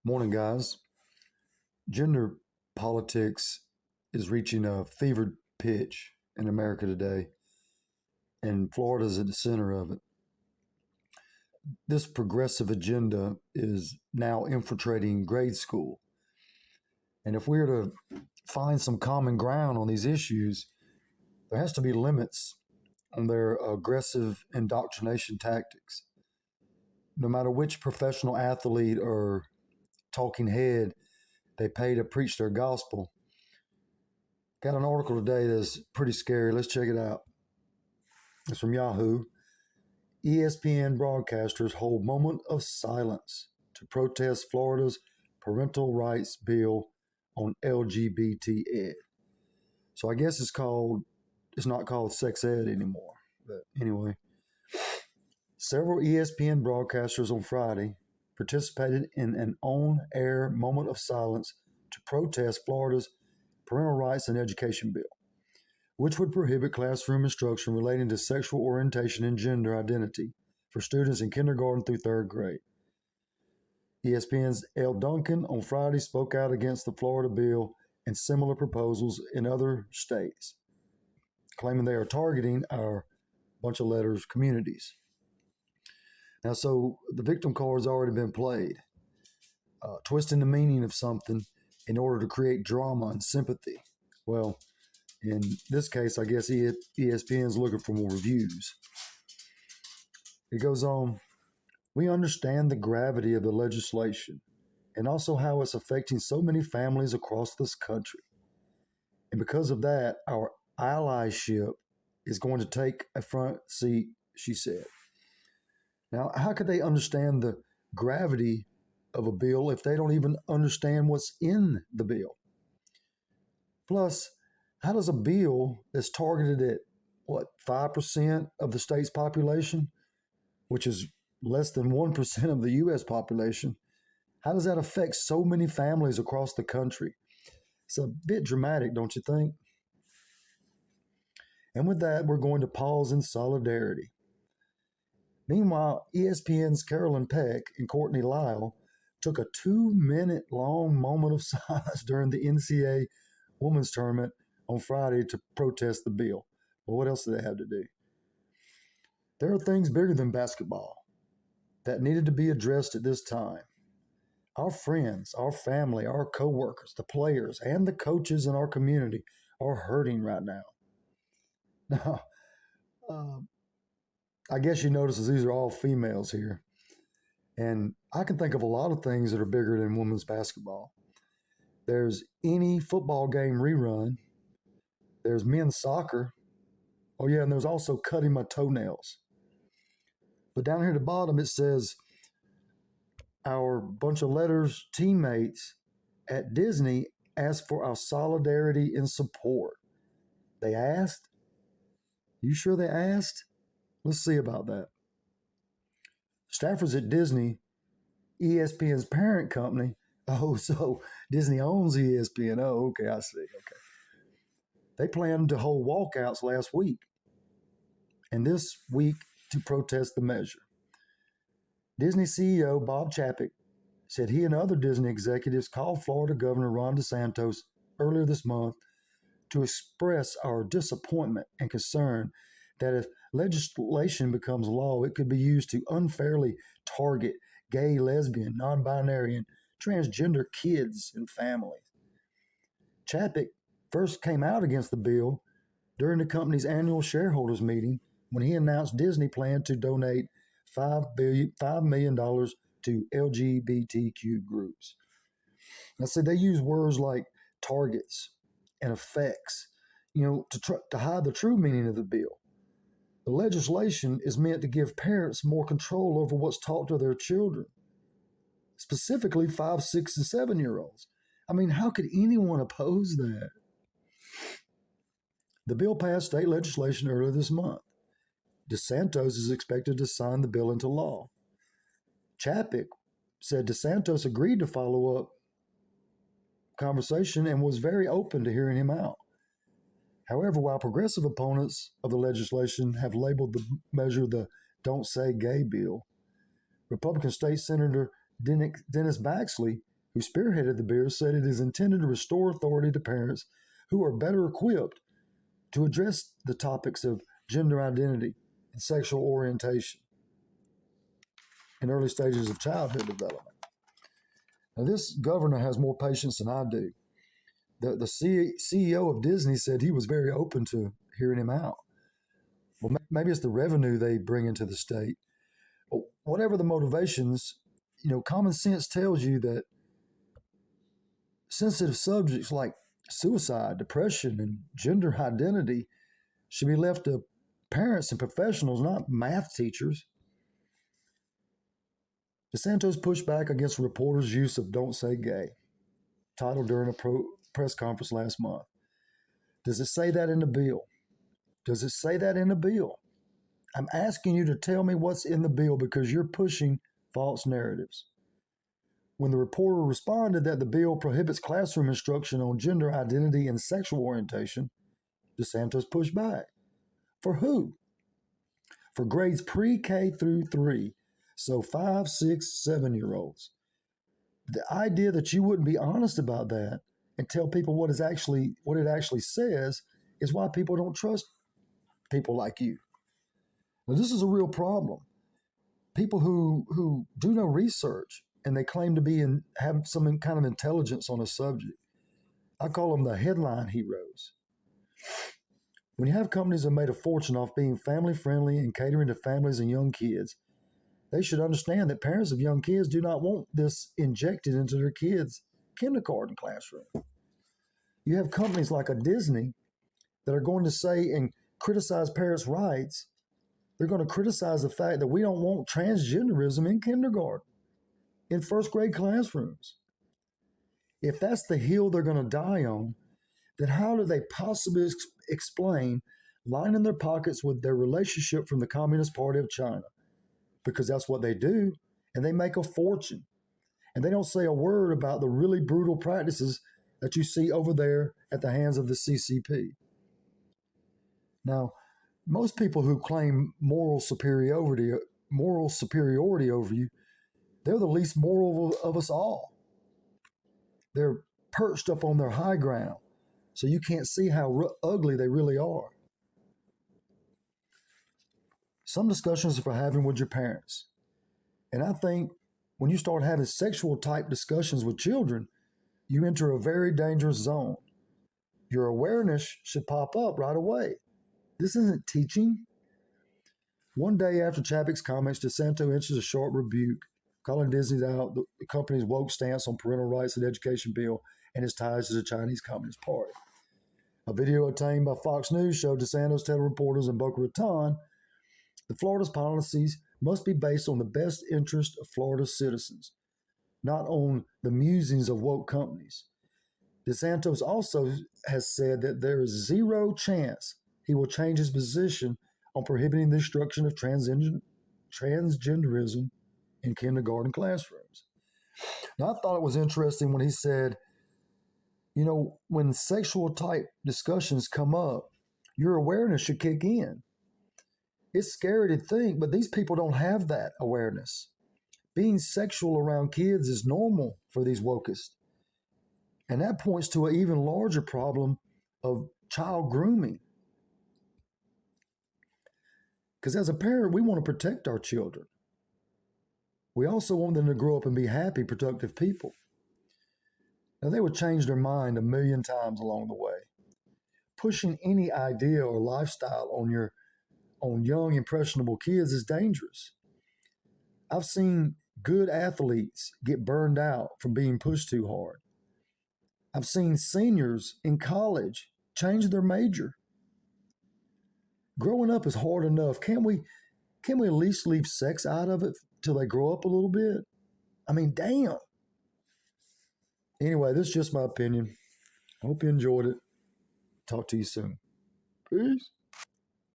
Morning, guys. Gender politics is reaching a fevered pitch in America today, and Florida's at the center of it. This progressive agenda is now infiltrating grade school. And if we're to find some common ground on these issues, there has to be limits on their aggressive indoctrination tactics. No matter which professional athlete or talking head they pay to preach their gospel, got an article today that's pretty scary. Let's check it out. It's from Yahoo. ESPN broadcasters hold moment of silence to protest Florida's parental rights bill on LGBT ed. So I guess it's not called sex ed anymore. But anyway, several ESPN broadcasters on Friday participated in an on-air moment of silence to protest Florida's parental rights and education bill, which would prohibit classroom instruction relating to sexual orientation and gender identity for students in kindergarten through third grade. ESPN's Elle Duncan on Friday spoke out against the Florida bill and similar proposals in other states, claiming they are targeting our bunch of letters communities. Now, so the victim card's already been played, twisting the meaning of something in order to create drama and sympathy. Well, in this case, I guess ESPN's looking for more reviews. It goes on, we understand the gravity of the legislation and also how it's affecting so many families across this country. And because of that, our allyship is going to take a front seat, she said. Now, how could they understand the gravity of a bill if they don't even understand what's in the bill? Plus, how does a bill that's targeted at, 5% of the state's population, which is less than 1% of the U.S. population, how does that affect so many families across the country? It's a bit dramatic, don't you think? And with that, we're going to pause in solidarity. Meanwhile, ESPN's Carolyn Peck and Courtney Lyle took a 2-minute long moment of silence during the NCAA women's tournament on Friday to protest the bill. Well, what else do they have to do? There are things bigger than basketball that needed to be addressed at this time. Our friends, our family, our coworkers, the players, and the coaches in our community are hurting right now. Now, I guess you notice that these are all females here. And I can think of a lot of things that are bigger than women's basketball. There's any football game rerun. There's men's soccer. Oh, yeah, and there's also cutting my toenails. But down here at the bottom, it says our bunch of letters teammates at Disney asked for our solidarity and support. They asked? You sure they asked? Let's see about that. Staffers at Disney, ESPN's parent company. Oh, so Disney owns ESPN. Oh, okay, I see. Okay. They planned to hold walkouts last week and this week to protest the measure. Disney CEO Bob Chapek said he and other Disney executives called Florida Governor Ron DeSantis earlier this month to express our disappointment and concern that if legislation becomes law, it could be used to unfairly target gay, lesbian, non-binary, and transgender kids and families. Chapek first came out against the bill during the company's annual shareholders meeting when he announced Disney planned to donate $5 million to LGBTQ groups. Now, see, they use words like targets and effects, to hide the true meaning of the bill. The legislation is meant to give parents more control over what's taught to their children, specifically 5, 6, and 7-year-olds. I mean, how could anyone oppose that? The bill passed state legislation earlier this month. DeSantis is expected to sign the bill into law. Chapek said DeSantis agreed to follow up conversation and was very open to hearing him out. However, while progressive opponents of the legislation have labeled the measure the Don't Say Gay bill, Republican State Senator Dennis Baxley who spearheaded the bill, said it is intended to restore authority to parents who are better equipped to address the topics of gender identity and sexual orientation in early stages of childhood development. Now, this governor has more patience than I do. The CEO of Disney said he was very open to hearing him out. Well, maybe it's the revenue they bring into the state. But whatever the motivations, common sense tells you that sensitive subjects like suicide, depression, and gender identity should be left to parents and professionals, not math teachers. DeSantis pushed back against a reporter's use of "Don't Say Gay," titled during a press conference last month. Does it say that in the bill? Does it say that in the bill? I'm asking you to tell me what's in the bill because you're pushing false narratives. When the reporter responded that the bill prohibits classroom instruction on gender identity and sexual orientation, DeSantis pushed back. For who? For grades pre-K through 3, so 5, 6, 7-year-olds. The idea that you wouldn't be honest about that and tell people what it actually says is why people don't trust people like you. Now, this is a real problem. People who do no research and they claim to have some kind of intelligence on a subject. I call them the headline heroes. When you have companies that made a fortune off being family friendly and catering to families and young kids, they should understand that parents of young kids do not want this injected into their kids' kindergarten classroom. You have companies like a Disney that are going to say and criticize parents' rights. They're going to criticize the fact that we don't want transgenderism in kindergarten, in first grade classrooms. If that's the hill they're going to die on, then how do they possibly explain lining their pockets with their relationship from the Communist Party of China? Because that's what they do, and they make a fortune. And they don't say a word about the really brutal practices that you see over there at the hands of the CCP. Now, most people who claim moral superiority over you, they're the least moral of us all. They're perched up on their high ground, so you can't see how ugly they really are. Some discussions are for having with your parents. And I think when you start having sexual type discussions with children, you enter a very dangerous zone. Your awareness should pop up right away. This isn't teaching. One day after Chapek's comments, DeSantis issues a short rebuke, calling Disney out the company's woke stance on parental rights and education bill and its ties to the Chinese Communist Party. A video obtained by Fox News showed DeSantis telling reporters in Boca Raton that Florida's policies must be based on the best interest of Florida's citizens, not on the musings of woke companies. DeSantis also has said that there is zero chance he will change his position on prohibiting the instruction of transgenderism in kindergarten classrooms. Now, I thought it was interesting when he said, when sexual type discussions come up, your awareness should kick in. It's scary to think, but these people don't have that awareness. Being sexual around kids is normal for these wokeists. And that points to an even larger problem of child grooming. Because as a parent, we want to protect our children. We also want them to grow up and be happy, productive people. Now, they would change their mind a million times along the way. Pushing any idea or lifestyle on young, impressionable kids is dangerous. I've seen good athletes get burned out from being pushed too hard. I've seen seniors in college change their major. Growing up is hard enough. Can we at least leave sex out of it till they grow up a little bit? I mean, damn. Anyway, this is just my opinion. I hope you enjoyed it. Talk to you soon. Peace.